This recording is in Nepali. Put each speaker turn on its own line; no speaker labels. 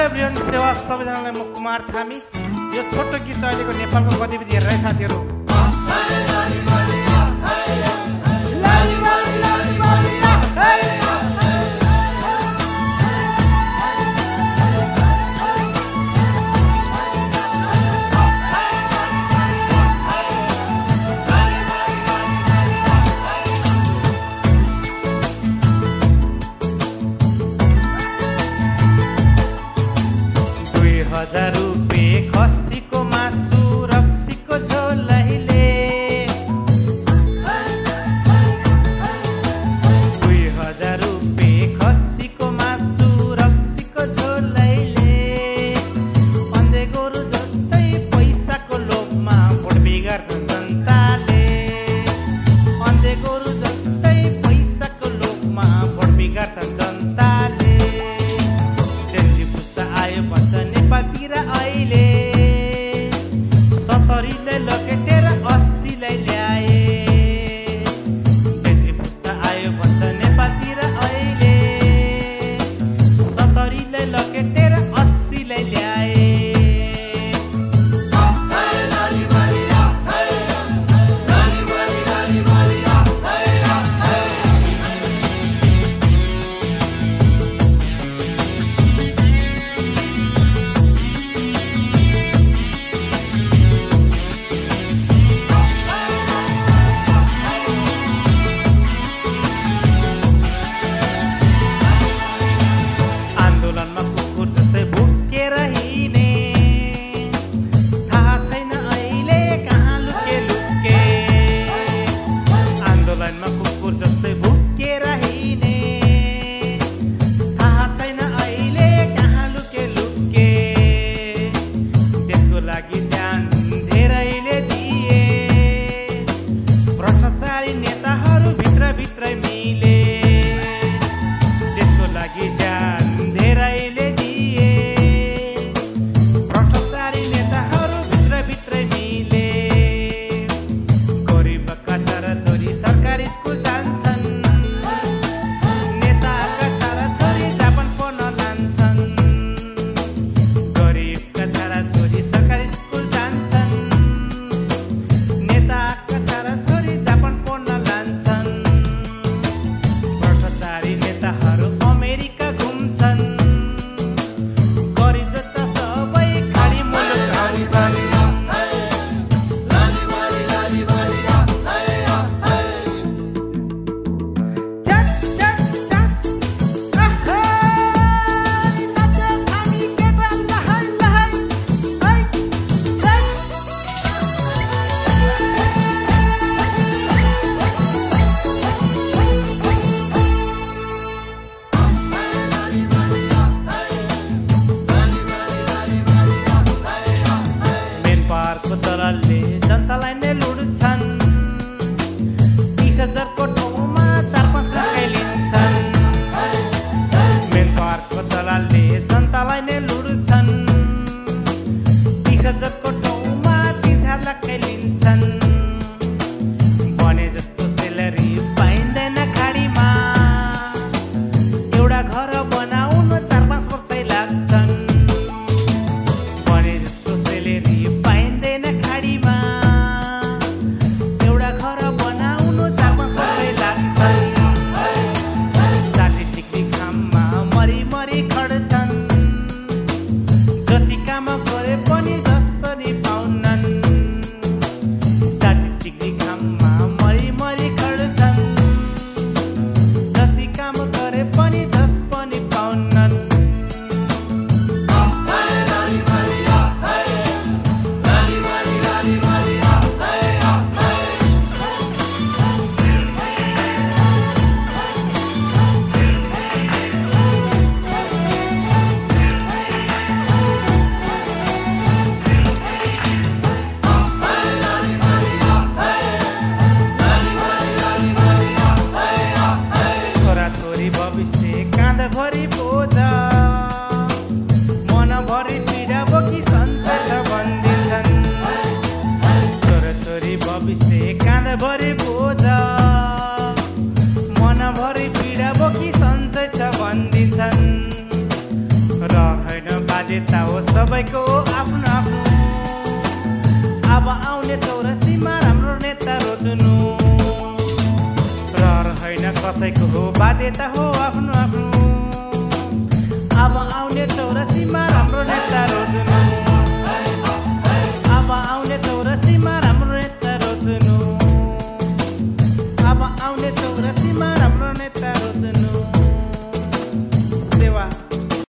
एभ्रियन सेवा सबैजनालाई म कुमार थामी। यो छोटो गीत अहिलेको नेपालको गतिविधि हेरेर साथीहरू ₹2000 खसीको मासु रक्सीको झोलैले ₹2000 खसीको मासु रक्सीको झोलैले अन्धे गोरु जस्तै पैसाको लोभमा भोट बिगार्छन् जनताले। अन्धे गोरु जस्तै पैसाको लोभमा भोट बिगार्छन् जनताले। जेन्जी पुस्ता आयो भन्छ नेपालतिर अहिले 70लाई लकेटेर 80लाई ल्याए। जेन्जी पुस्ता आयो भन्छ नेपालतिर अहिले 70लाई लकेटेर 80लाई ल्याए। आन्दोलनमा कुकुर जस्तै भुकेर हिँड्ने थाहा छैन अहिले कहाँ लुके लुके। आन्दोलनमा कुकुर जस्तै भुकेर हिँड्ने थाहा छैन अहिले कहाँ लुके लुके। त्यसको लागि ध्यान धेरैले दिए भ्रष्टाचारी नेताहरू भित्रभित्रै मिले। त्यसको लागि ध्यान धेरैले दिए भ्रष्टाचारी नेताहरू भित्रभित्रै मिले। गरिबका छोराछोरी सरकारी स्कुल जान्छन्, नेताका छोराछोरी जापान पढ्न लान्छन्। गरिबका छोराछोरी सरकारी स्कुल जान्छन्, नेताका छोराछोरी जापान पढ्न लान्छन्। भ्रष्टाचारी नेताहरू अमेरिका घुम्छन्, गरिब जस्ता सबै खाडी मुलुक घुम्छन्। मेन पाहाडको दलालले जनतालाई नै लुट्छन्। 20,000 को ठाउँमा 4-5 लाखै लिन्छन्। मेन पाहाडको दलालले जनतालाई नै लुट्छन्। 20,000 को ठाउँमा 3-4 लाखै लिन्छन्। भने जस्तो सेलरी पाइँदैन खाडीमा, एउटा घर बनाउन 4-5 वर्षै लाग्छन्। भने जस्तो सेलेरी पाइँदैन खाडीमा, एउटा घर बनाउन 4-5 वर्षै लाग्छन्। 60 डिग्री घाममा मरी मरी खड्छन्। बाध्यता हो सबैको आफ्नो आफ्नो। अब आउने चौरासीमा राम्रो नेता रोज्नु रहर होइन कसैको हो बाध्यता हो आफ्नो आफ्नो।